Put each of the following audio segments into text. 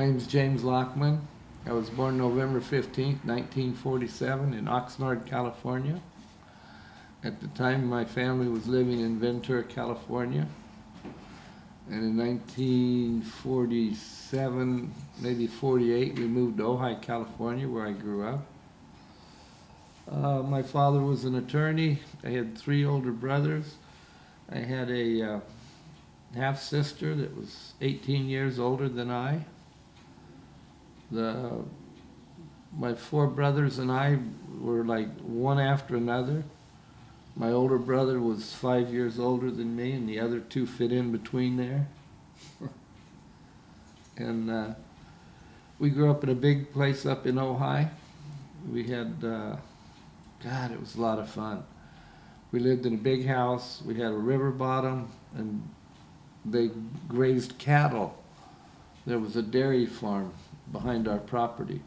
name's James Loughman. I was born November 15th, 1947 in Oxnard, California. At the time, my family was living in Ventura, California. And in 1947, maybe 48, we moved to Ojai, California, where I grew up. My father was an attorney. I had 3 older brothers. I had a half-sister that was 18 years older than I. My 4 brothers and I were like one after another. My older brother was 5 years older than me, and the other 2 fit in between there. And we grew up in a big place up in Ojai. We had, God, it was a lot of fun. We lived in a big house. We had a river bottom, and they grazed cattle. There was a dairy farm behind our property,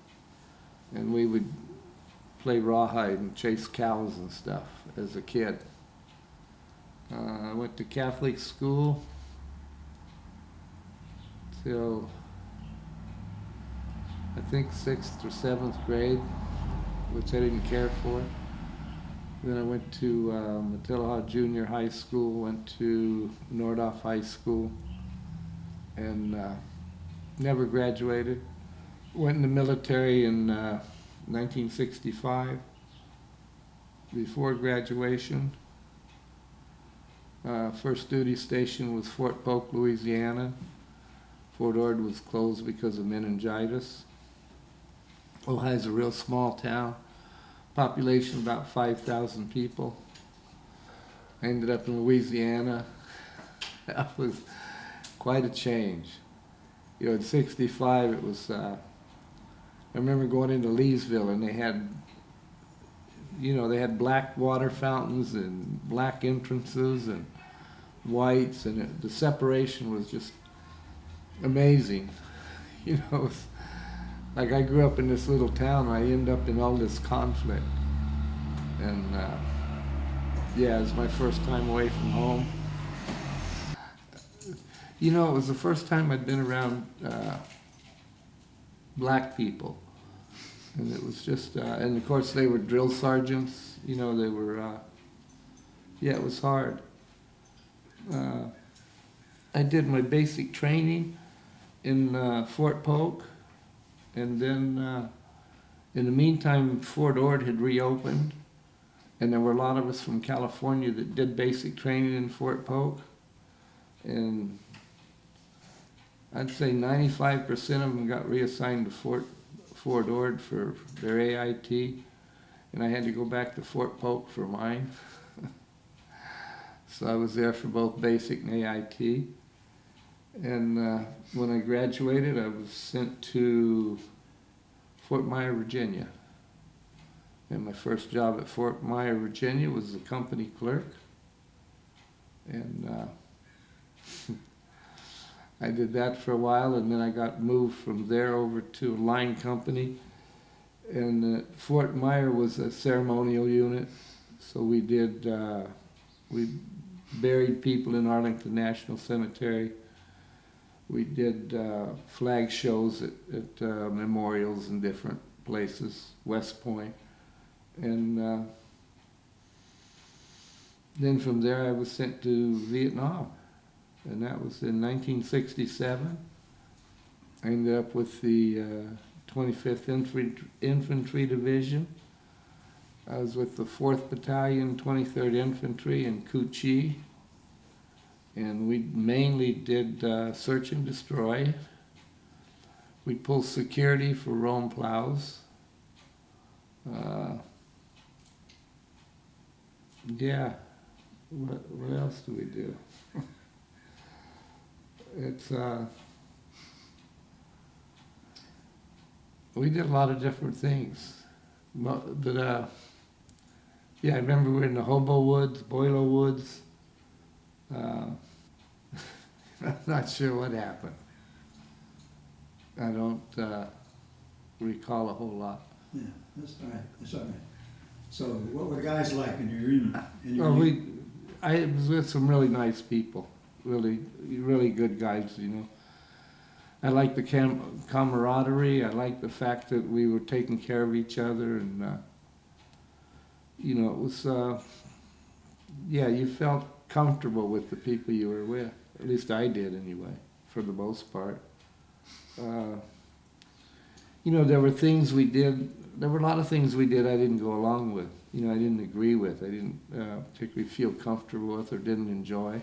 and we would play rawhide and chase cows and stuff as a kid. I went to Catholic school till I think 6th or 7th grade, which I didn't care for. Then I went to Matilaha Junior High School, went to Nordhoff High School, and never graduated. Went in the military in 1965. Before graduation, first duty station was Fort Polk, Louisiana. Fort Ord was closed because of meningitis. Ojai's a real small town. Population about 5,000 people. I ended up in Louisiana. That was quite a change. You know, at 65, it was, I remember going into Leesville, and they had, you know, they had black water fountains and black entrances and whites, and the separation was just amazing. You know, it was, like I grew up in this little town, and I ended up in all this conflict. And yeah, it was my first time away from home. You know, it was the first time I'd been around black people. And it was just, and of course they were drill sergeants, you know, they were, yeah, it was hard. I did my basic training in Fort Polk, and then in the meantime, Fort Ord had reopened, and there were a lot of us from California that did basic training in Fort Polk, and I'd say 95% of them got reassigned to Fort Ord for their AIT, and I had to go back to Fort Polk for mine. So I was there for both basic and AIT. And when I graduated, I was sent to Fort Myer, Virginia. And my first job at Fort Myer, Virginia was a company clerk. And I did that for a while, and then I got moved from there over to a line company. And Fort Myer was a ceremonial unit, so we did, we buried people in Arlington National Cemetery. We did flag shows at memorials in different places, West Point. And then from there I was sent to Vietnam. And that was in 1967. I ended up with the 25th Infantry Division. I was with the 4th Battalion, 23rd Infantry in Cu Chi. And we mainly did search and destroy. We pulled security for Rome plows. Yeah, what else do we do? It's, we did a lot of different things. But yeah, I remember we were in the Hobo Woods, Boilo Woods. I'm not sure what happened. I don't recall a whole lot. Yeah, that's all right. That's all right. So, what were the guys like in your unit? I was with some really nice people, really good guys, you know. I liked the camaraderie. I liked the fact that we were taking care of each other, and you know, it was yeah, you felt comfortable with the people you were with. At least I did, anyway, for the most part. You know, there were things we did. There were a lot of things we did I didn't go along with. You know, I didn't agree with. I didn't particularly feel comfortable with or didn't enjoy.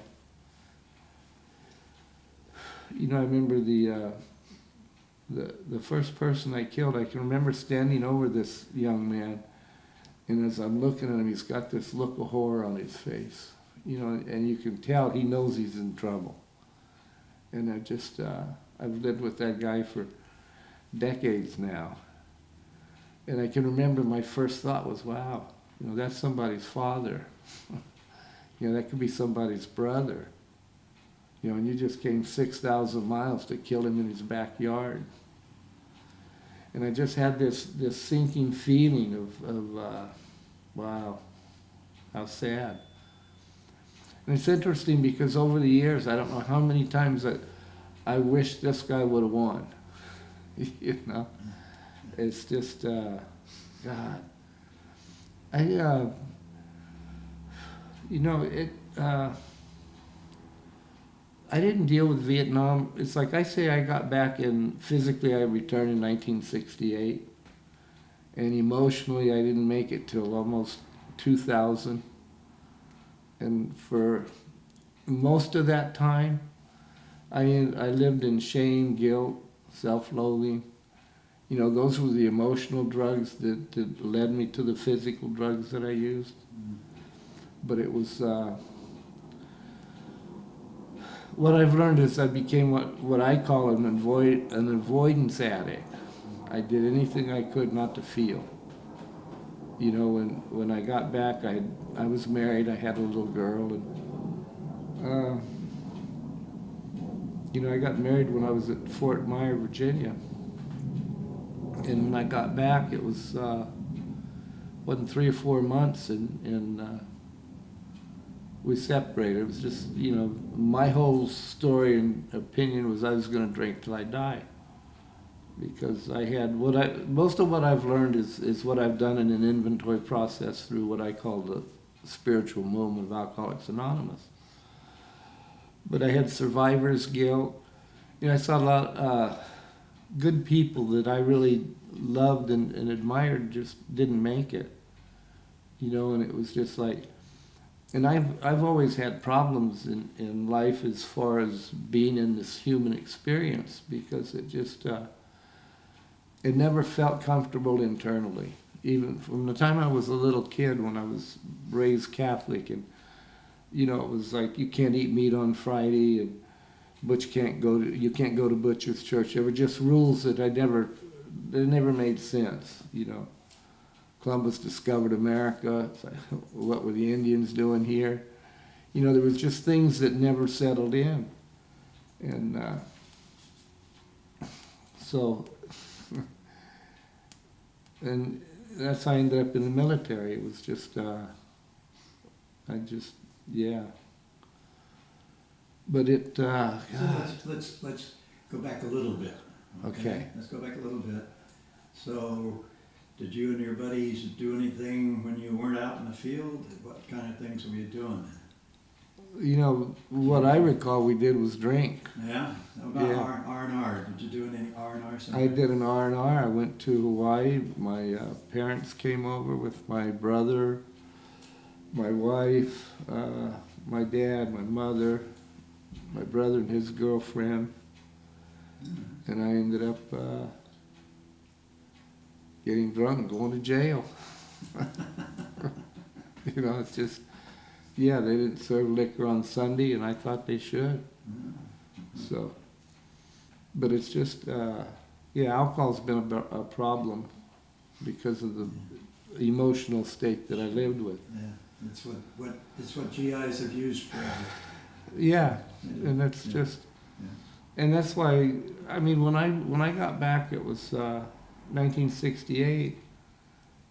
You know, I remember the first person I killed. I can remember standing over this young man, and as I'm looking at him, he's got this look of horror on his face. You know, and you can tell he knows he's in trouble. And I've lived with that guy for decades now. And I can remember my first thought was, wow, you know, that's somebody's father. You know, that could be somebody's brother. You know, and you just came 6,000 miles to kill him in his backyard. And I just had this sinking feeling of wow, how sad. And it's interesting because over the years, I don't know how many times I wish this guy would have won. You know? It's just, God. You know, I didn't deal with Vietnam. It's like I say I got back physically I returned in 1968. And emotionally I didn't make it till almost 2000. And for most of that time, I lived in shame, guilt, self-loathing. You know, those were the emotional drugs that led me to the physical drugs that I used. But it was, what I've learned is I became what I call an avoidance addict. I did anything I could not to feel. You know, when I got back, I was married, I had a little girl, and you know, I got married when I was at Fort Myer, Virginia. And when I got back, it was wasn't 3 or 4 months, and we separated. It was just, you know, my whole story and opinion was I was going to drink till I die, because I had most of what I've learned is what I've done in an inventory process through what I call the spiritual movement of Alcoholics Anonymous. But I had survivor's guilt. You know, I saw a lot of good people that I really loved and admired just didn't make it. You know, and it was just like, and I've always had problems in life as far as being in this human experience, because it just, it never felt comfortable internally. Even from the time I was a little kid, when I was raised Catholic, and you know, it was like you can't eat meat on Friday, and you can't go to Butcher's church. There were just rules that they never made sense. You know, Columbus discovered America. It's like, what were the Indians doing here? You know, there was just things that never settled in, and so, and that's how I ended up in the military. It was just, yeah. But it, God. So let's go back a little bit. Okay. Let's go back a little bit. So, did you and your buddies do anything when you weren't out in the field? What kind of things were you doing? You know, what I recall we did was drink. Yeah? How about R&R? Did you do any R&R somewhere? I did an R&R. I went to Hawaii. My parents came over with my brother, my wife, my dad, my mother, my brother and his girlfriend. And I ended up getting drunk and going to jail. You know, it's just, yeah, they didn't serve liquor on Sunday, and I thought they should. So, but it's just, yeah, alcohol's been a problem because of the emotional state that I lived with. Yeah, it's what GIs have used for. Yeah, and that's just, and that's why, I mean, when I got back, it was 1968,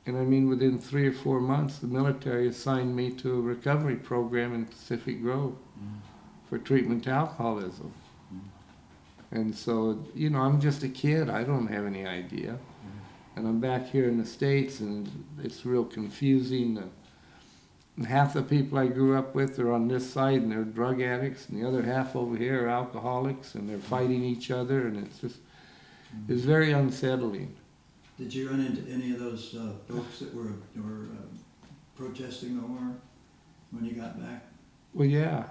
and I mean, within 3 or 4 months, the military assigned me to a recovery program in Pacific Grove for treatment to alcoholism. And so, you know, I'm just a kid. I don't have any idea. And I'm back here in the States, and it's real confusing. And half the people I grew up with are on this side, and they're drug addicts, and the other half over here are alcoholics, and they're fighting each other, and it's very unsettling. Did you run into any of those folks that were protesting the war when you got back? Well, yeah.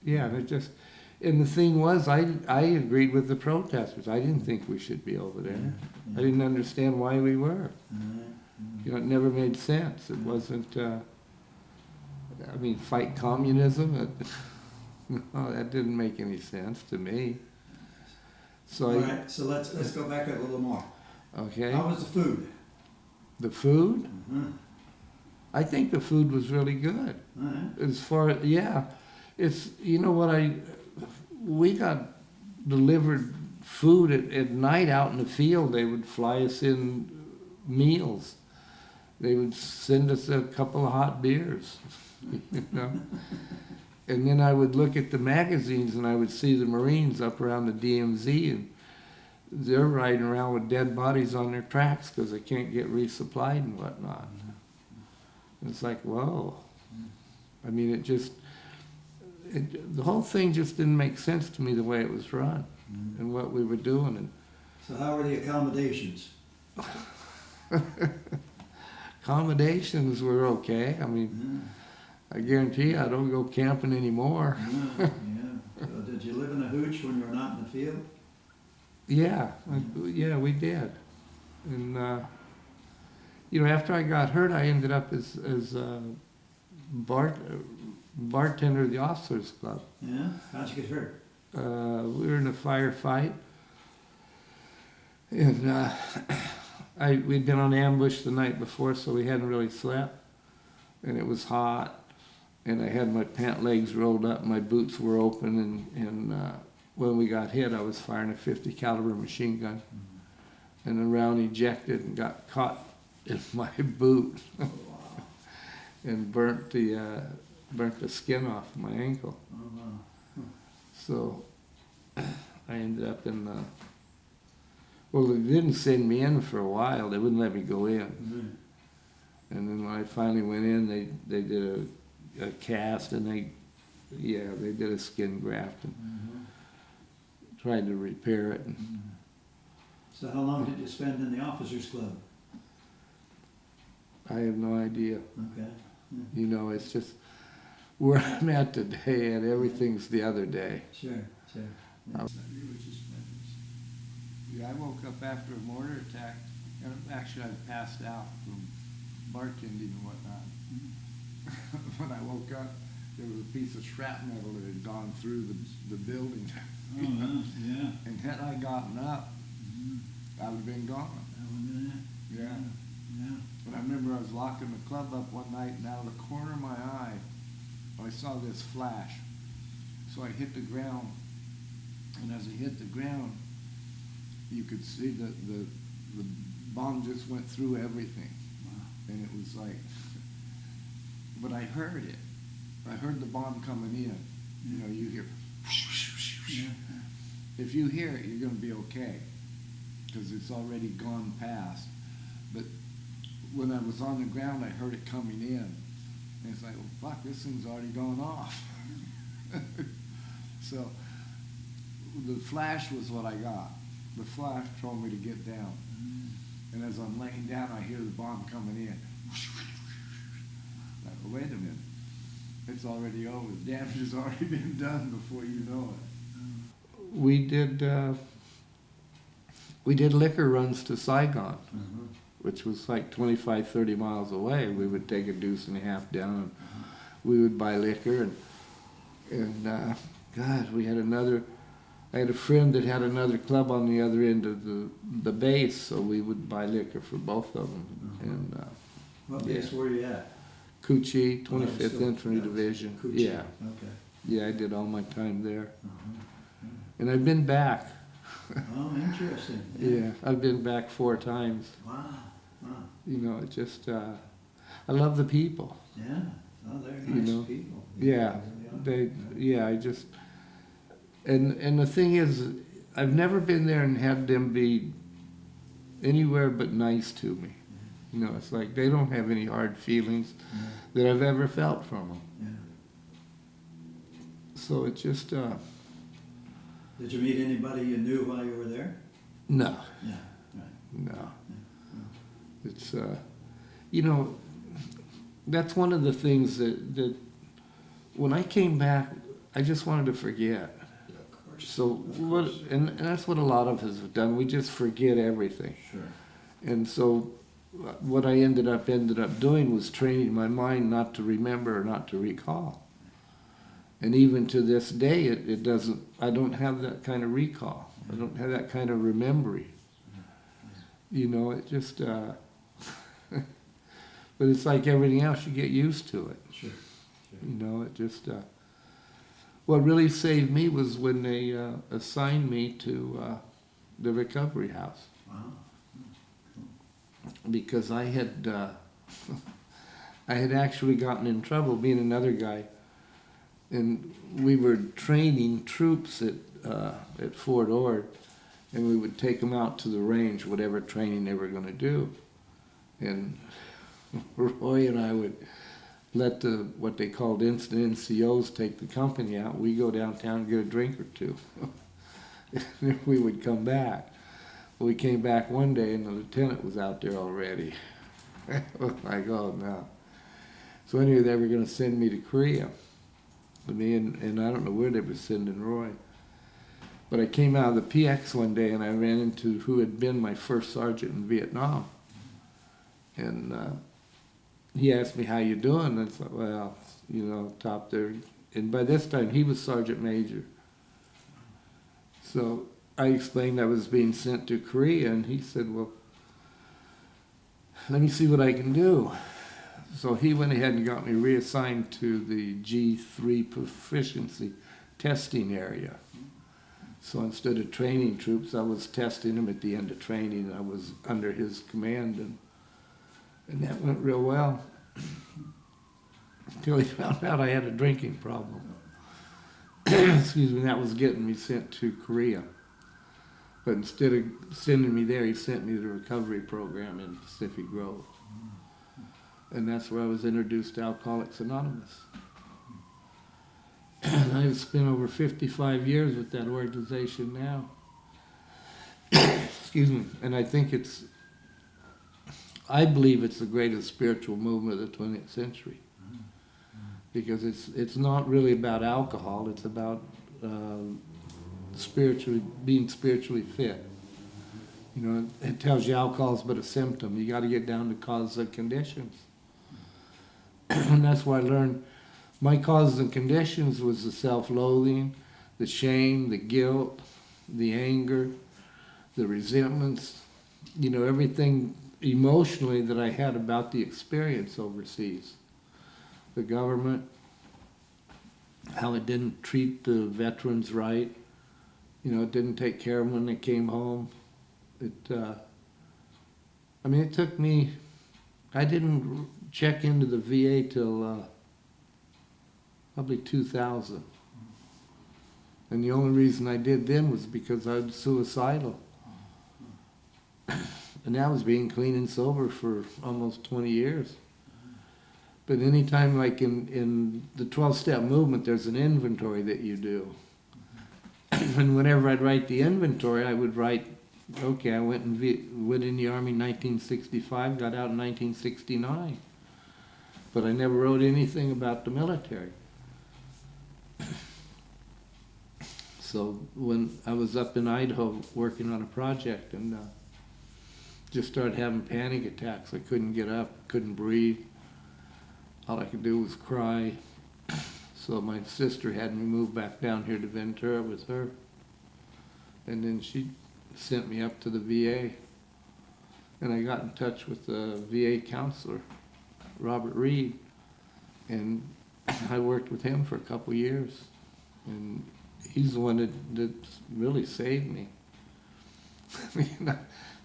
Yeah. And it just, and the thing was, I agreed with the protesters. I didn't think we should be over there. I didn't understand why we were. You know, it never made sense. It wasn't, I mean, fight communism? No, that didn't make any sense to me. So All right, so let's go back a little more. Okay. How was the food? The food? Mm-hmm. I think the food was really good. All right. As far, yeah. It's, you know what, we got delivered food at night out in the field. They would fly us in meals. They would send us a couple of hot beers, you know. And then I would look at the magazines and I would see the Marines up around the DMZ, and they're riding around with dead bodies on their tracks because they can't get resupplied and whatnot. It's like, whoa. I mean, the whole thing just didn't make sense to me the way it was run and what we were doing. And So how were the accommodations? accommodations were okay. I mean, I guarantee you I don't go camping anymore. Yeah. So did you live in a hooch when you were not in the field? Yeah, we did. And, you know, after I got hurt, I ended up as bartender of the Officers Club. Yeah? How'd you get hurt? We were in a firefight, and we'd been on ambush the night before, so we hadn't really slept, and it was hot, and I had my pant legs rolled up, my boots were open, and when we got hit, I was firing a .50 caliber machine gun, and the round ejected and got caught in my boot and burnt the skin off my ankle. Oh, wow. So I ended up in the, well, they didn't send me in for a while. They wouldn't let me go in. And then when I finally went in, they did a cast, and they did a skin graft and tried to repair it. So how long did you spend in the Officers Club? I have no idea. Okay. You know, it's just where I'm at today, and everything's the other day. Sure. Yeah, I woke up after a mortar attack, and actually I passed out from bartending and whatnot. When I woke up, there was a piece of shrapnel that had gone through the building. Oh, yeah. And had I gotten up, I would have been gone. Yeah. But I remember I was locking the club up one night, and out of the corner of my eye, I saw this flash. So I hit the ground, and as I hit the ground, you could see the bomb just went through everything. Wow. And it was like, but I heard it. I heard the bomb coming in. You know, you hear, if you hear it, you're going to be okay, because it's already gone past. But when I was on the ground, I heard it coming in. And it's like, well, fuck, this thing's already gone off. So the flash was what I got. The flash told me to get down. And as I'm laying down, I hear the bomb coming in. Like, well, wait a minute. It's already over. The damage has already been done before you know it. We did liquor runs to Saigon, which was like 25, 30 miles away. We would take a deuce and a half down, and we would buy liquor. And God, I had a friend that had another club on the other end of the base, so we would buy liquor for both of them. And What base were you at? Coochie, 25th Infantry Division. Coochie. Yeah. Okay. Yeah, I did all my time there. And I've been back. Oh, interesting. Yeah, I've been back 4 times. Wow. You know, it just, I love the people. Yeah. Oh, they're You nice know? people. Yeah, They are. I just, and the thing is, I've never been there and had them be anywhere but nice to me. You know, it's like they don't have any hard feelings that I've ever felt from them. Yeah. So it's just, Did you meet anybody you knew while you were there? no, Yeah, right. no. It's, you know, that's one of the things that when I came back, I just wanted to forget. Yeah, of course. So what, and that's what a lot of us have done. We just forget everything. Sure. And so what I ended up doing was training my mind not to remember or not to recall. And even to this day, it doesn't, I don't have that kind of recall. I don't have that kind of remembering. You know, it just, but it's like everything else, you get used to it. Sure. You know, it just, what really saved me was when they assigned me to the recovery house. Wow. Because I had actually gotten in trouble being another guy, and we were training troops at Fort Ord, and we would take them out to the range, whatever training they were going to do, and Roy and I would let what they called instant NCOs take the company out. We go downtown and get a drink or two, and then we would come back. We came back one day and the lieutenant was out there already. I was like, oh no. So anyway, they were going to send me to Korea. Me and I don't know where they were sending Roy. But I came out of the PX one day and I ran into who had been my first sergeant in Vietnam. And he asked me, how you doing? And I thought, well, you know, top there. And by this time, he was sergeant major. So I explained I was being sent to Korea, and he said, well, let me see what I can do. So he went ahead and got me reassigned to the G3 proficiency testing area. So instead of training troops, I was testing them at the end of training. I was under his command, and that went real well. Until he found out I had a drinking problem. Excuse me, that was getting me sent to Korea. But instead of sending me there, he sent me to the recovery program in Pacific Grove. And that's where I was introduced to Alcoholics Anonymous. And I've spent over 55 years with that organization now. Excuse me. And I think I believe it's the greatest spiritual movement of the 20th century. Because it's not really about alcohol, it's about being spiritually fit. You know, it tells you alcohol's but a symptom. You got to get down to causes and conditions. And that's why I learned my causes and conditions was the self-loathing, the shame, the guilt, the anger, the resentments, you know, everything emotionally that I had about the experience overseas. The government, how it didn't treat the veterans right. You know, it didn't take care of them when they came home. It took me, I didn't check into the VA till probably 2000. And the only reason I did then was because I was suicidal. And that was being clean and sober for almost 20 years. But anytime, like in the 12-step movement, there's an inventory that you do. And whenever I'd write the inventory, I would write, okay, I went in the Army in 1965, got out in 1969. But I never wrote anything about the military. So when I was up in Idaho working on a project and just started having panic attacks, I couldn't get up, couldn't breathe. All I could do was cry. So my sister had me move back down here to Ventura with her. And then she sent me up to the VA. And I got in touch with the VA counselor, Robert Reed. And I worked with him for a couple years. And he's the one that really saved me.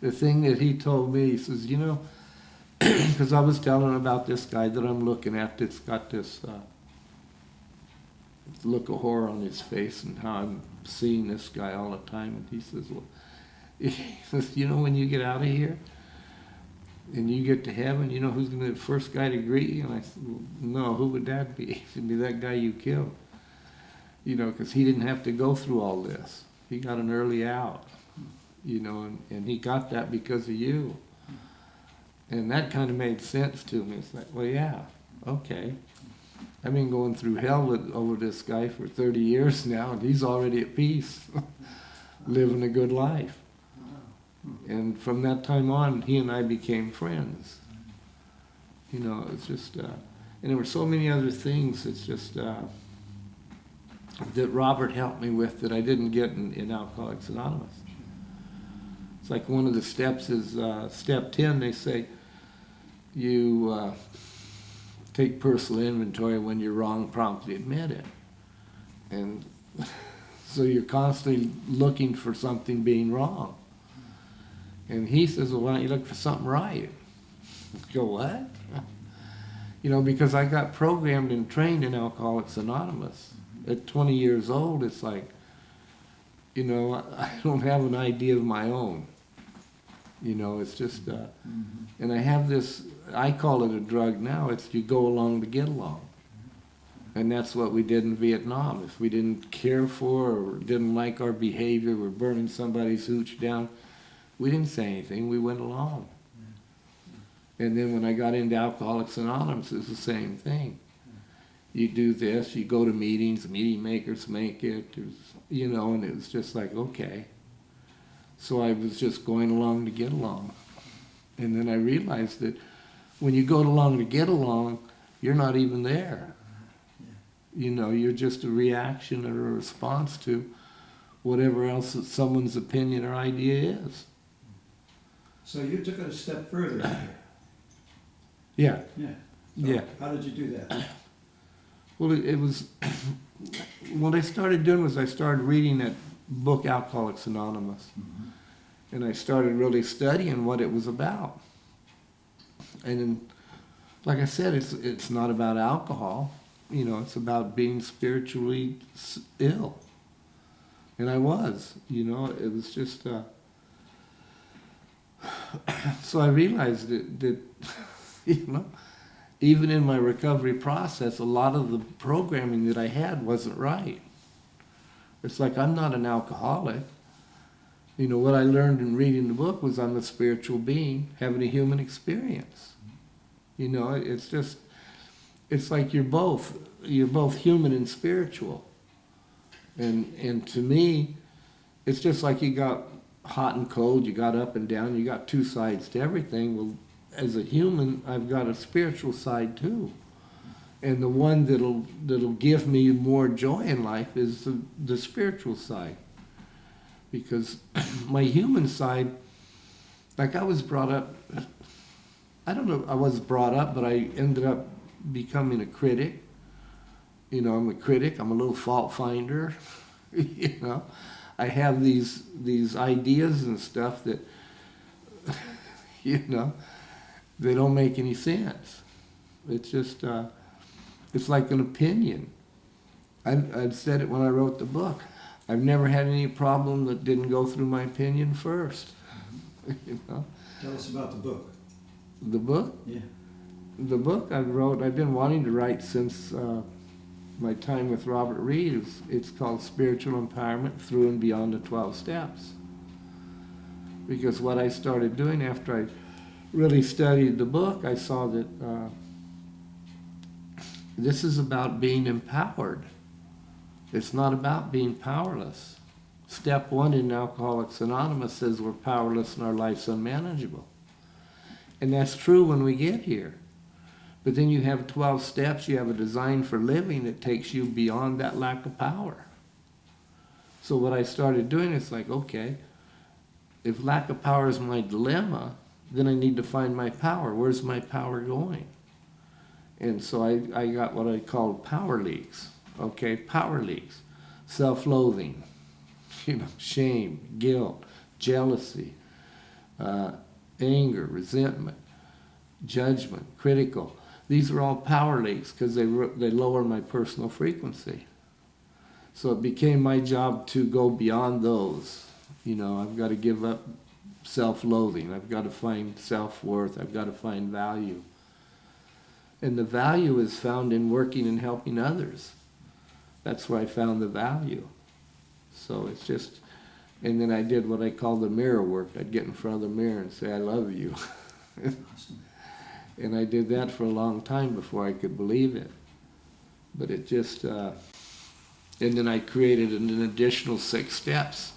The thing that he told me, he says, you know, because I was telling him about this guy that I'm looking at that's got this look of horror on his face and how I'm seeing this guy all the time. And he says, well, he says, you know, when you get out of here and you get to heaven, you know who's going to be the first guy to greet you? And I said, well, no, who would that be? It'd be that guy you killed. You know, because he didn't have to go through all this. He got an early out, you know, and he got that because of you. And that kind of made sense to me. It's like, well, yeah, okay. I've been going through hell over this guy for 30 years now, and he's already at peace, living a good life. And from that time on, he and I became friends. You know, it's just, and there were so many other things. It's just that Robert helped me with that I didn't get in Alcoholics Anonymous. It's like one of the steps is step 10. They say you take personal inventory. When you're wrong, promptly admit it. And so you're constantly looking for something being wrong. And he says, well, why don't you look for something right? I go, what? You know, because I got programmed and trained in Alcoholics Anonymous. At 20 years old, it's like, you know, I don't have an idea of my own. You know, it's just, and I have this, I call it a drug now. It's you go along to get along. And that's what we did in Vietnam. If we didn't care for or didn't like our behavior, we're burning somebody's hooch down, we didn't say anything. We went along. And then when I got into Alcoholics Anonymous, it's the same thing. You do this, you go to meetings, meeting makers make it, you know, and it was just like, okay. So I was just going along to get along. And then I realized that when you go along to get along, you're not even there. You know, you're just a reaction or a response to whatever else that someone's opinion or idea is. So you took it a step further here. Yeah. Yeah. So Yeah. How did you do that? Well, it was, what I started doing was I started reading that book, Alcoholics Anonymous. Mm-hmm. And I started really studying what it was about. And then, like I said, it's not about alcohol. You know, it's about being spiritually ill. And I was, you know, it was just, so I realized that, you know, even in my recovery process, a lot of the programming that I had wasn't right. It's like I'm not an alcoholic. You know, what I learned in reading the book was I'm a spiritual being having a human experience. You know, it's just, it's like you're both human and spiritual. And to me, it's just like you got hot and cold, you got up and down, you got two sides to everything. Well, as a human, I've got a spiritual side too. And the one that'll give me more joy in life is the spiritual side. Because my human side, like I was brought up, I don't know, I was brought up, but I ended up becoming a critic. You know, I'm a critic, I'm a little fault finder, you know. I have these ideas and stuff that, you know, they don't make any sense. It's just, it's like an opinion. I've said it when I wrote the book. I've never had any problem that didn't go through my opinion first. You know? Tell us about the book. The book? Yeah. The book I wrote, I've been wanting to write since my time with Robert Reed. It's called Spiritual Empowerment Through and Beyond the 12 Steps. Because what I started doing after I really studied the book, I saw that this is about being empowered. It's not about being powerless. Step 1 in Alcoholics Anonymous says we're powerless and our life's unmanageable. And that's true when we get here. But then you have 12 steps, you have a design for living that takes you beyond that lack of power. So what I started doing is like, okay, if lack of power is my dilemma, then I need to find my power. Where's my power going? And so I got what I called power leaks. Okay, power leaks. Self-loathing, you know, shame, guilt, jealousy, anger, resentment, judgment, critical. These are all power leaks because they lower my personal frequency. So it became my job to go beyond those. You know, I've got to give up self-loathing. I've got to find self-worth. I've got to find value. And the value is found in working and helping others. That's where I found the value. So it's just, and then I did what I call the mirror work. I'd get in front of the mirror and say, I love you. Awesome. And I did that for a long time before I could believe it. But it just, and then I created an additional 6 steps.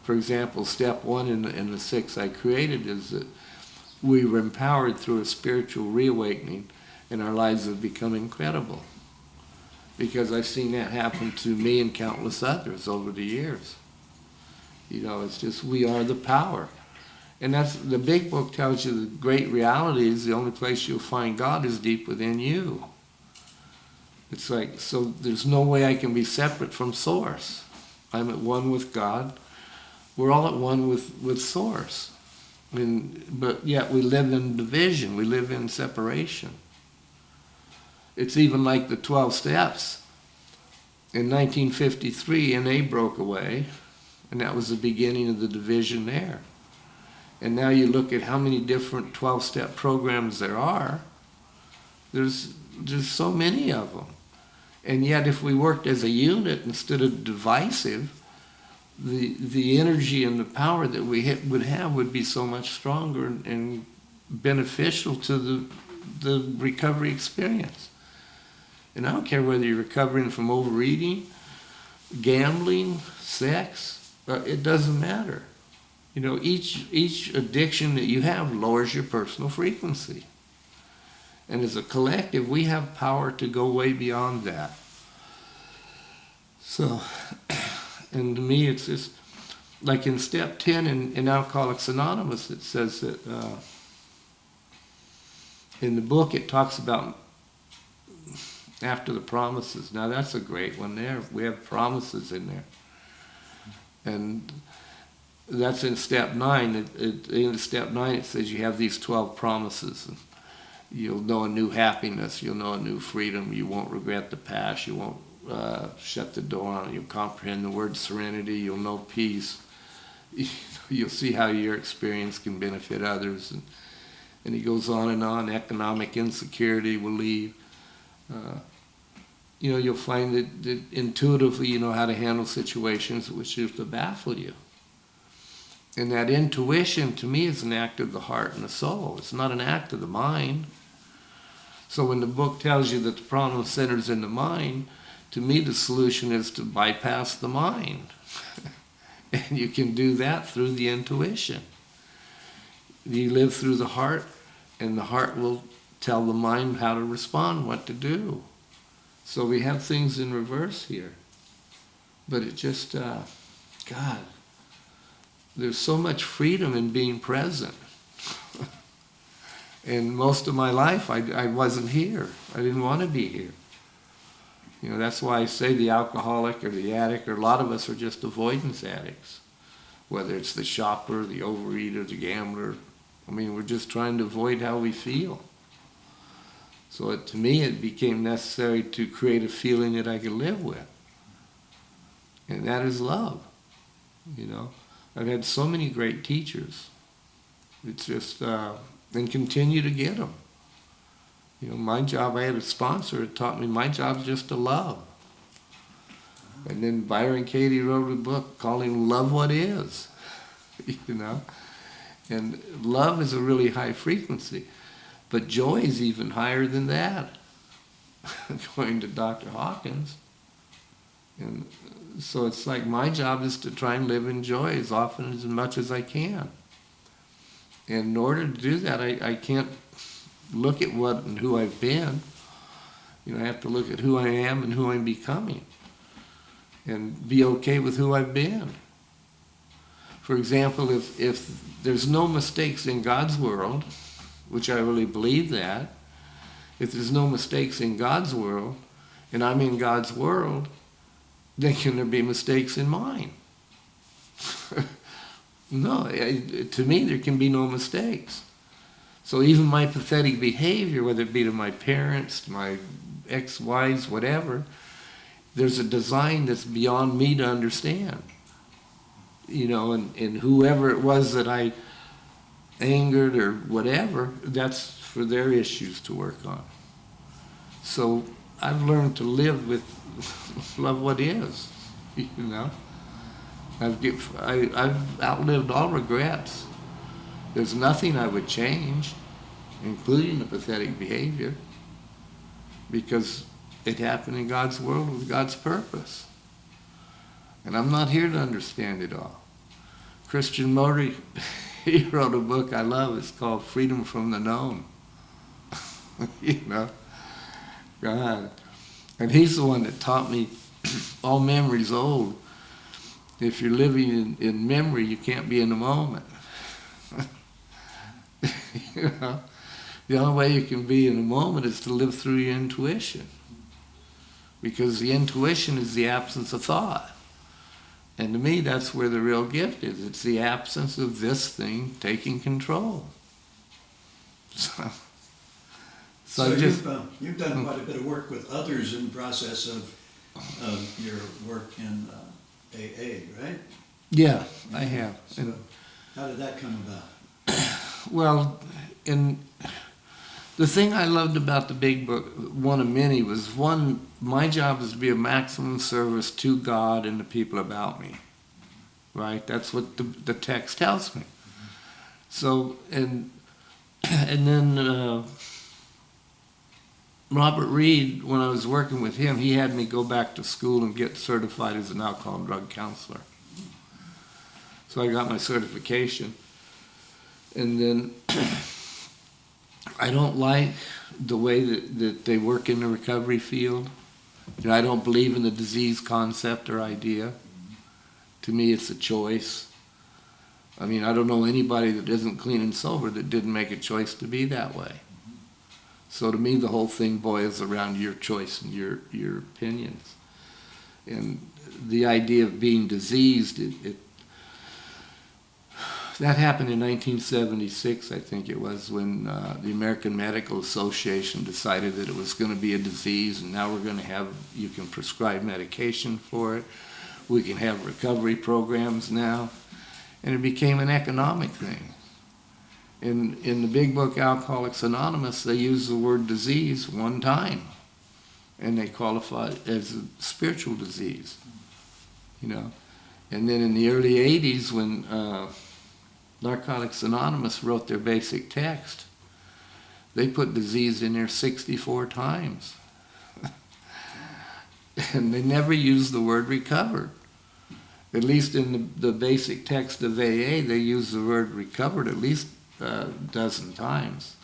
For example, step 1 in the 6 I created is that we were empowered through a spiritual reawakening and our lives have become incredible. Because I've seen that happen to me and countless others over the years. You know, it's just, we are the power. And that's, the big book tells you the great reality is the only place you'll find God is deep within you. It's like, so there's no way I can be separate from Source. I'm at one with God. We're all at one with Source. But yet we live in division. We live in separation. It's even like the 12 steps. In 1953, NA broke away, and that was the beginning of the division there. And now you look at how many different 12-step programs there are. There's so many of them. And yet if we worked as a unit instead of divisive, the energy and the power that we would have would be so much stronger and beneficial to the recovery experience. And I don't care whether you're recovering from overeating, gambling, sex, it doesn't matter. You know, each addiction that you have lowers your personal frequency. And as a collective, we have power to go way beyond that. So, and to me, it's just, like in step 10 in Alcoholics Anonymous, it says that, in the book it talks about after the promises. Now that's a great one there. We have promises in there. And that's in step 9. In step 9 it says you have these 12 promises. And you'll know a new happiness. You'll know a new freedom. You won't regret the past. You won't shut the door on it. You'll comprehend the word serenity. You'll know peace. You'll see how your experience can benefit others. And he goes on and on. Economic insecurity will leave. You know, you'll find that intuitively you know how to handle situations which used to baffle you. And that intuition, to me, is an act of the heart and the soul. It's not an act of the mind. So when the book tells you that the problem centers in the mind, to me the solution is to bypass the mind. And you can do that through the intuition. You live through the heart, and the heart will tell the mind how to respond, what to do. So we have things in reverse here. But it just, God, there's so much freedom in being present. And most of my life, I wasn't here. I didn't want to be here. You know, that's why I say the alcoholic or the addict, or a lot of us are just avoidance addicts. Whether it's the shopper, the overeater, the gambler. I mean, we're just trying to avoid how we feel. So to me, it became necessary to create a feeling that I could live with. And that is love, you know. I've had so many great teachers. It's just, and continue to get them. You know, my job, I had a sponsor that taught me my job is just to love. And then Byron Katie wrote a book calling Love What Is, you know. And love is a really high frequency. But joy is even higher than that, according to Dr. Hawkins. And so it's like my job is to try and live in joy as often as much as I can. And in order to do that, I can't look at what and who I've been. You know, I have to look at who I am and who I'm becoming. And be okay with who I've been. For example, if there's no mistakes in God's world, which I really believe that, if there's no mistakes in God's world, and I'm in God's world, then can there be mistakes in mine? No, to me there can be no mistakes. So even my pathetic behavior, whether it be to my parents, to my ex-wives, whatever, there's a design that's beyond me to understand. You know, and whoever it was that I angered or whatever, that's for their issues to work on. So I've learned to live with, love what is, you know. I've outlived all regrets. There's nothing I would change, including the pathetic behavior, because it happened in God's world with God's purpose. And I'm not here to understand it all. Christian Murray, he wrote a book I love. It's called Freedom from the Known. You know, God. And he's the one that taught me all memory's old. If you're living in memory, you can't be in the moment. You know, the only way you can be in the moment is to live through your intuition. Because the intuition is the absence of thought. And to me, that's where the real gift is. It's the absence of this thing taking control. So you've done quite a bit of work with others in the process of your work in AA, right? Yeah, I have. So how did that come about? Well, the thing I loved about the big book, one of many, was one, my job is to be of maximum service to God and the people about me. Right? That's what the text tells me. So, and then Robert Reed, when I was working with him, he had me go back to school and get certified as an alcohol and drug counselor. So I got my certification. And then I don't like the way that they work in the recovery field. You know, I don't believe in the disease concept or idea. To me, it's a choice. I mean, I don't know anybody that isn't clean and sober that didn't make a choice to be that way. So to me, the whole thing boils around your choice and your opinions. And the idea of being diseased, that happened in 1976, I think it was, when the American Medical Association decided that it was going to be a disease, and now we're going to have, you can prescribe medication for it. We can have recovery programs now. And it became an economic thing. In the big book, Alcoholics Anonymous, they use the word disease one time. And they qualify it as a spiritual disease, you know. And then in the early 80s, when Narcotics Anonymous wrote their basic text, they put disease in there 64 times. And they never used the word recovered. At least in the basic text of AA, they use the word recovered at least a dozen times.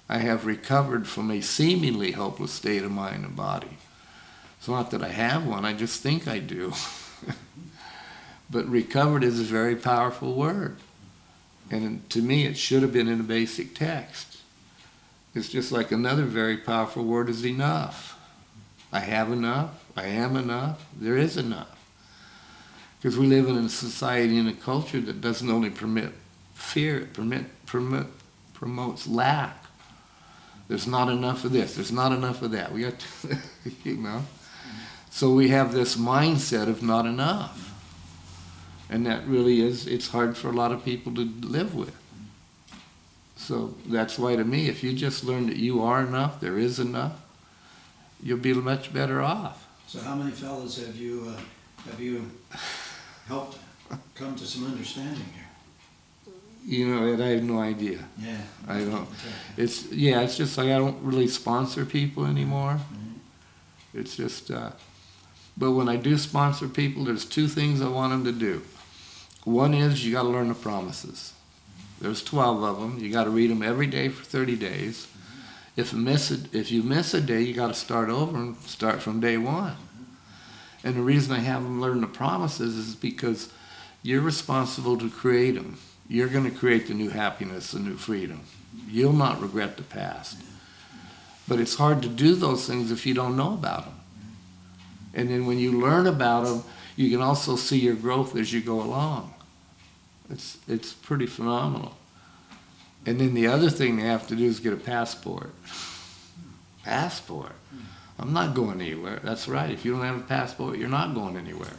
I have recovered from a seemingly hopeless state of mind and body. It's not that I have one, I just think I do. But recovered is a very powerful word. And to me, it should have been in the basic text. It's just like another very powerful word is enough. I have enough, I am enough, there is enough. Because we live in a society and a culture that doesn't only permit fear, it promotes lack. There's not enough of this, there's not enough of that. We got to, you know. So we have this mindset of not enough. And that really is, it's hard for a lot of people to live with. So that's why to me, if you just learn that you are enough, there is enough, you'll be much better off. So how many fellows have you helped come to some understanding here? You know, I have no idea. Yeah. I don't. It's just like I don't really sponsor people anymore. Mm-hmm. It's just, but when I do sponsor people, there's two things I want them to do. One is you got to learn the promises. There's 12 of them. You got to read them every day for 30 days. If you miss a day, you got to start over and start from day one. And the reason I have them learn the promises is because you're responsible to create them. You're going to create the new happiness, the new freedom. You'll not regret the past. But it's hard to do those things if you don't know about them. And then when you learn about them, you can also see your growth as you go along. It's pretty phenomenal. And then the other thing they have to do is get a passport. Passport? I'm not going anywhere. That's right. If you don't have a passport, you're not going anywhere.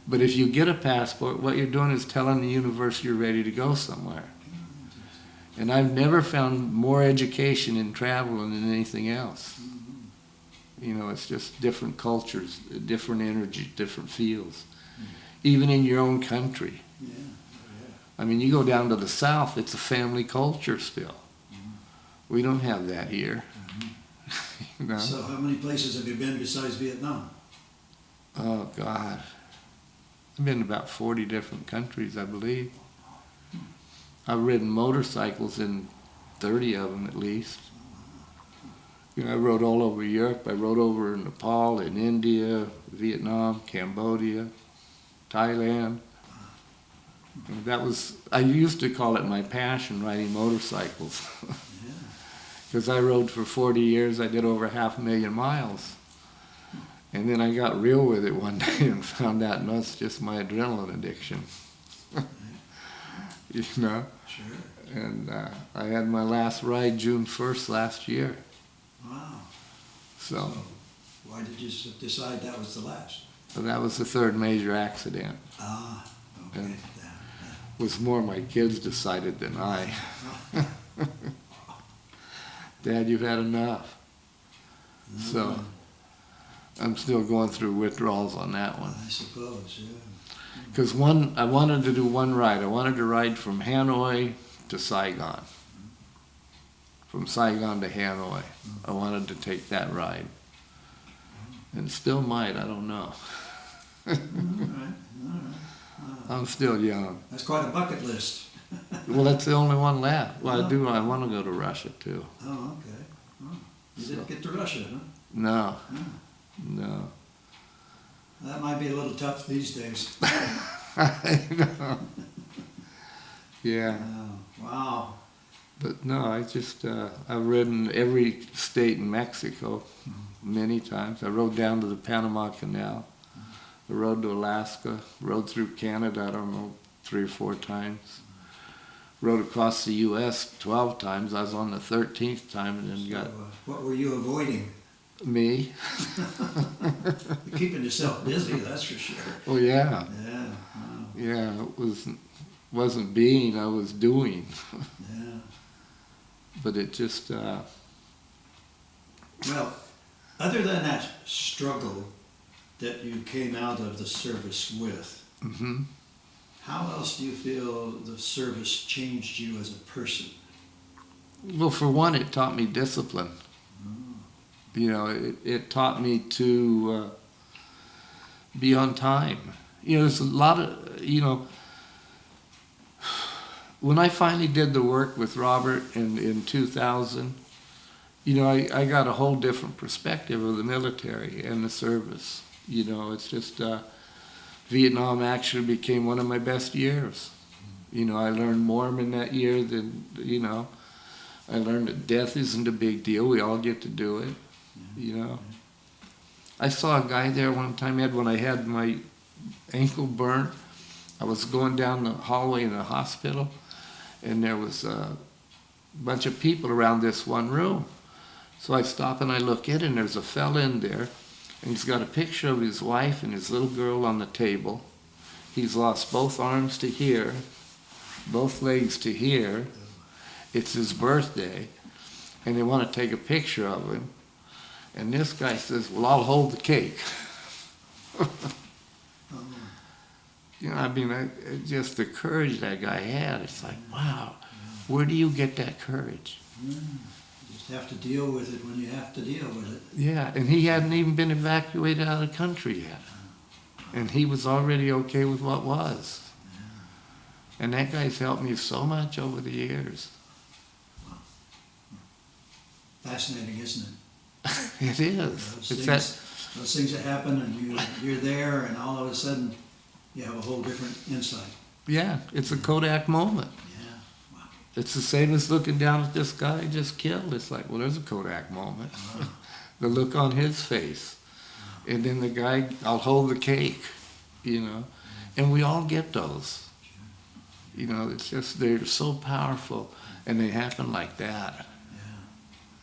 But if you get a passport, what you're doing is telling the universe you're ready to go somewhere. And I've never found more education in traveling than anything else. You know, it's just different cultures, different energy, different feels. Even in your own country. Yeah. I mean, you go down to the South, it's a family culture still. We don't have that here. You know? So how many places have you been besides Vietnam? Oh, God. I've been to about 40 different countries, I believe. I've ridden motorcycles in 30 of them at least. You know, I rode all over Europe. I rode over in Nepal, in India, Vietnam, Cambodia, Thailand. And that was, I used to call it my passion, riding motorcycles. Because I rode for 40 years, I did over 500,000 miles. And then I got real with it one day and found out, no, it's just my adrenaline addiction. You know? Sure. And I had my last ride June 1st last year. Wow. So Why did you decide that was the last? that was the third major accident. Ah, okay. And it was more my kids decided than I. Dad, you've had enough. So I'm still going through withdrawals on that one. I suppose, yeah. Because I wanted to do one ride. I wanted to ride from Hanoi to Saigon. From Saigon to Hanoi. I wanted to take that ride. And still might, I don't know. All right. I'm still young. That's quite a bucket list. Well, that's the only one left. Well, I want to go to Russia too. Oh, okay. Oh, you didn't get to Russia, huh? No, Oh, no. that might be a little tough these days. I know. Yeah, Oh, wow. but no, I've ridden every state in Mexico many times. I rode down to the Panama Canal. I rode to Alaska, rode through Canada, I don't know, 3 or 4 times. Rode across the U.S. 12 times. I was on the 13th time and then got What were you avoiding? me. You're keeping yourself busy, that's for sure. Oh, yeah. Yeah, wow. Yeah, it wasn't being, I was doing. Yeah. But it just, Well, other than that struggle that you came out of the service with, mhm. how else do you feel the service changed you as a person? Well, for one, it taught me discipline. You know, it taught me to be on time. You know, there's a lot of, you know, when I finally did the work with Robert in 2000, you know, I got a whole different perspective of the military and the service. You know, it's just, Vietnam actually became one of my best years. You know, I learned more in that year than, you know, I learned that death isn't a big deal. We all get to do it, you know. I saw a guy there one time, Ed, when I had my ankle burnt. I was going down the hallway in the hospital, and there was a bunch of people around this one room. So I stop and I look in, and there's a fella in there, and he's got a picture of his wife and his little girl on the table. He's lost both arms to here, both legs to here. It's his birthday, and they want to take a picture of him. And this guy says, well, I'll hold the cake. You know, I mean, just the courage that guy had. It's like, wow, where do you get that courage? You just have to deal with it when you have to deal with it. Yeah, and he hadn't even been evacuated out of the country yet. And he was already okay with what was. And that guy's helped me so much over the years. Fascinating, isn't it? It is. Those things that happen, and you're there, and all of a sudden you have a whole different insight. Yeah, it's a Kodak moment. Yeah. Wow. It's the same as looking down at this guy just killed. It's like, well, there's a Kodak moment. The look on his face. And then the guy, I'll hold the cake, you know. And we all get those. You know, it's just, they're so powerful, and they happen like that. Yeah.